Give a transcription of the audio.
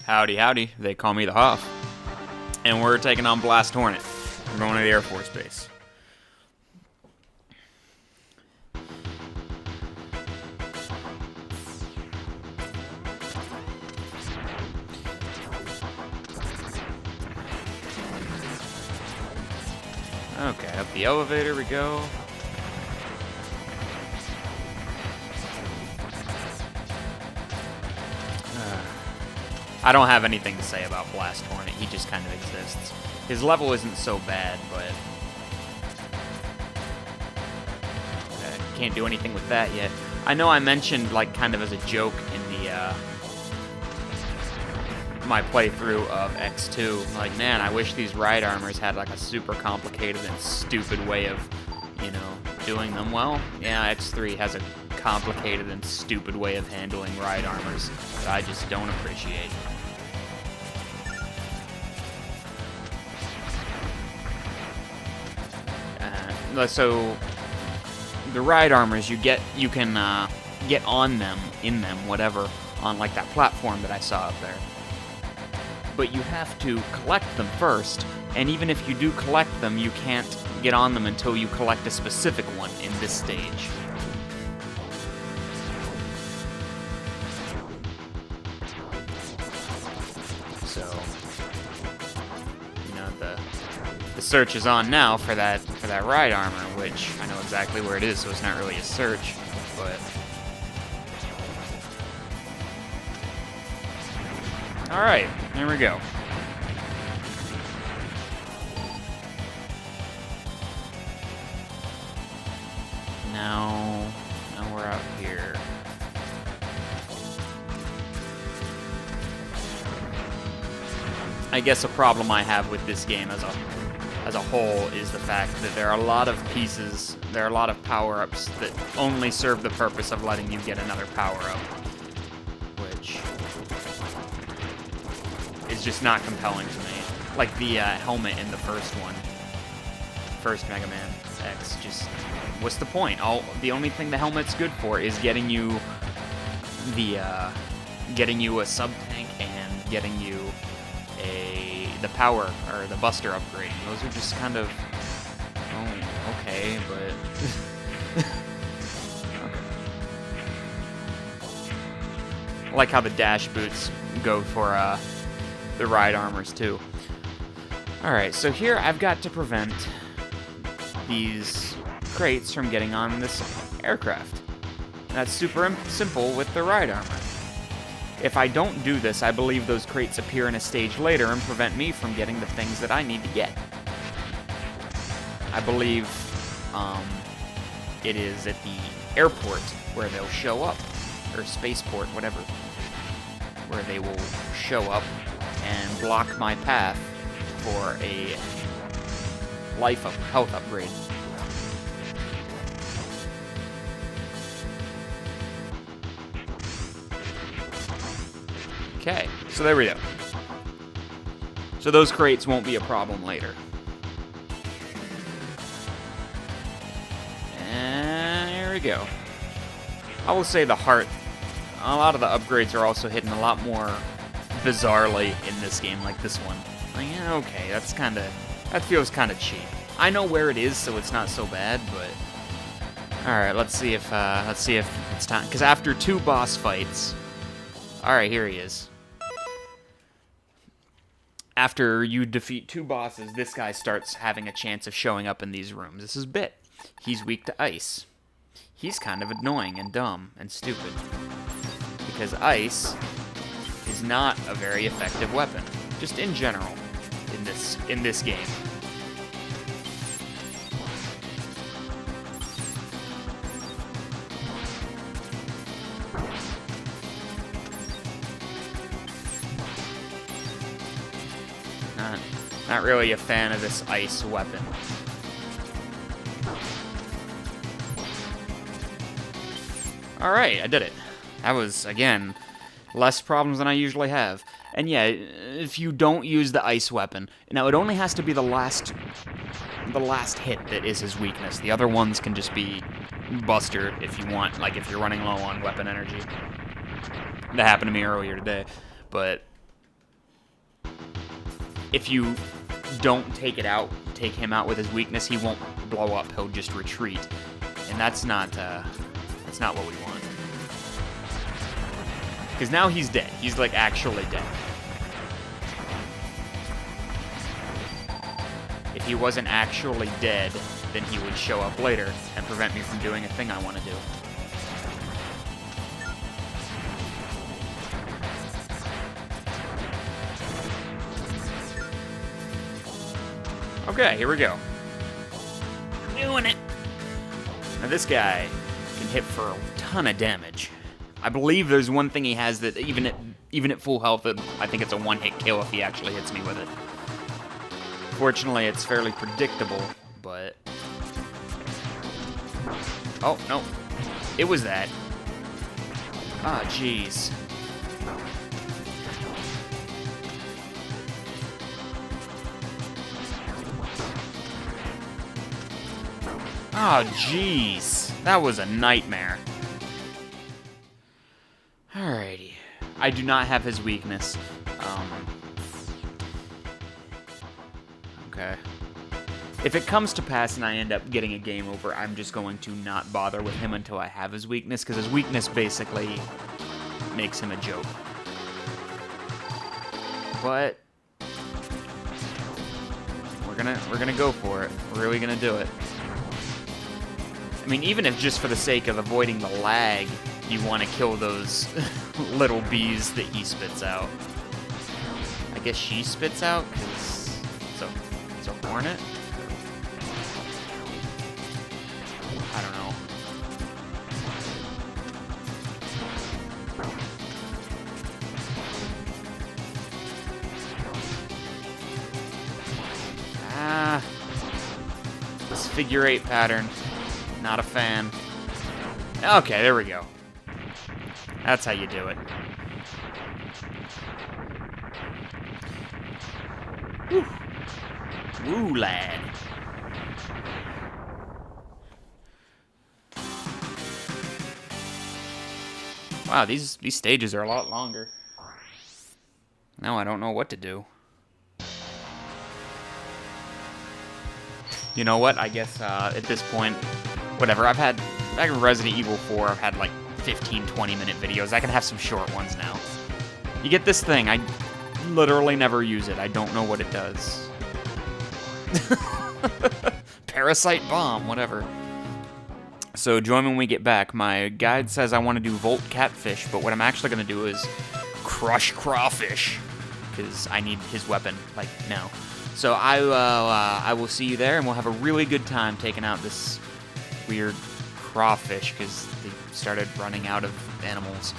Howdy, howdy. They call me the Huff. And we're taking on Blast Hornet. We're going to the Air Force Base. Okay, up the elevator we go. I don't have anything to say about Blast Hornet. He just kind of exists. His level isn't so bad, but can't do anything with that yet. I know I mentioned, like, kind of as a joke in the my playthrough of X2, like, man, I wish these ride armors had like a super complicated and stupid way of, you know, doing them. Well, yeah, X3 has a complicated and stupid way of handling ride armors that I just don't appreciate. So the ride armors you can get on them, in them, whatever, on like that platform that I saw up there. But you have to collect them first, and even if you do collect them, you can't get on them until you collect a specific one in this stage. So, you know, the search is on now for that ride armor, which I know exactly where it is, so it's not really a search, but alright, there we go. Now we're out here. I guess a problem I have with this game as a whole is the fact that there are a lot of pieces, there are a lot of power-ups that only serve the purpose of letting you get another power-up, which is just not compelling to me. Like the helmet in the first MegaMan X, just, what's the point? The only thing the helmet's good for is getting you a sub-tank and getting you the power, or the buster upgrade. Those are just kind of, oh, okay, but okay. I like how the dash boots go for the ride armors too. Alright, so here I've got to prevent these crates from getting on this aircraft. That's super simple with the ride armor. If I don't do this, I believe those crates appear in a stage later and prevent me from getting the things that I need to get. I believe it is at the airport where they'll show up, or spaceport, whatever, where they will show up and block my path for a health upgrade. Okay, so there we go. So those crates won't be a problem later. And here we go. I will say a lot of the upgrades are also hidden a lot more bizarrely in this game, like this one. Like, yeah, okay, that feels kind of cheap. I know where it is, so it's not so bad, but alright, let's see if it's time, because after 2 boss fights, alright, here he is. After you defeat 2 bosses, this guy starts having a chance of showing up in these rooms. This is Bit. He's weak to ice. He's kind of annoying and dumb and stupid, because ice is not a very effective weapon, just in general, in this game. Not really a fan of this ice weapon. Alright, I did it. That was, again, less problems than I usually have. And yeah, if you don't use the ice weapon, now it only has to be the last hit that is his weakness. The other ones can just be buster if you want, like if you're running low on weapon energy. That happened to me earlier today. But if you don't take him out with his weakness, he won't blow up. He'll just retreat, and that's not what we want. Because now he's dead. He's like actually dead. If he wasn't actually dead, then he would show up later and prevent me from doing a thing I want to do. Okay, here we go. Doing it. Now this guy can hit for a ton of damage. I believe there's one thing he has that even at full health, I think it's a one-hit kill if he actually hits me with it. Fortunately, it's fairly predictable, but... Oh, no. It was that. Ah, jeez. Oh, jeez. That was a nightmare. Alrighty. I do not have his weakness. Okay. If it comes to pass and I end up getting a game over, I'm just going to not bother with him until I have his weakness, because his weakness basically makes him a joke. But we're gonna go for it. We're really gonna do it. I mean, even if just for the sake of avoiding the lag, you want to kill those little bees that he spits out. I guess she spits out, because it's a hornet? I don't know. Ah, this figure 8 pattern. Not a fan. Okay, there we go. That's how you do it. Woo, woo lad. Wow, these stages are a lot longer. Now I don't know what to do. You know what? I guess at this point, whatever. Back in Resident Evil 4, I've had like 15, 20-minute videos. I can have some short ones now. You get this thing. I literally never use it. I don't know what it does. Parasite bomb, whatever. So join when we get back. My guide says I want to do Volt Catfish, but what I'm actually going to do is Crush Crawfish, because I need his weapon, like, now. So I will see you there, and we'll have a really good time taking out this weird crawfish, because they started running out of animals.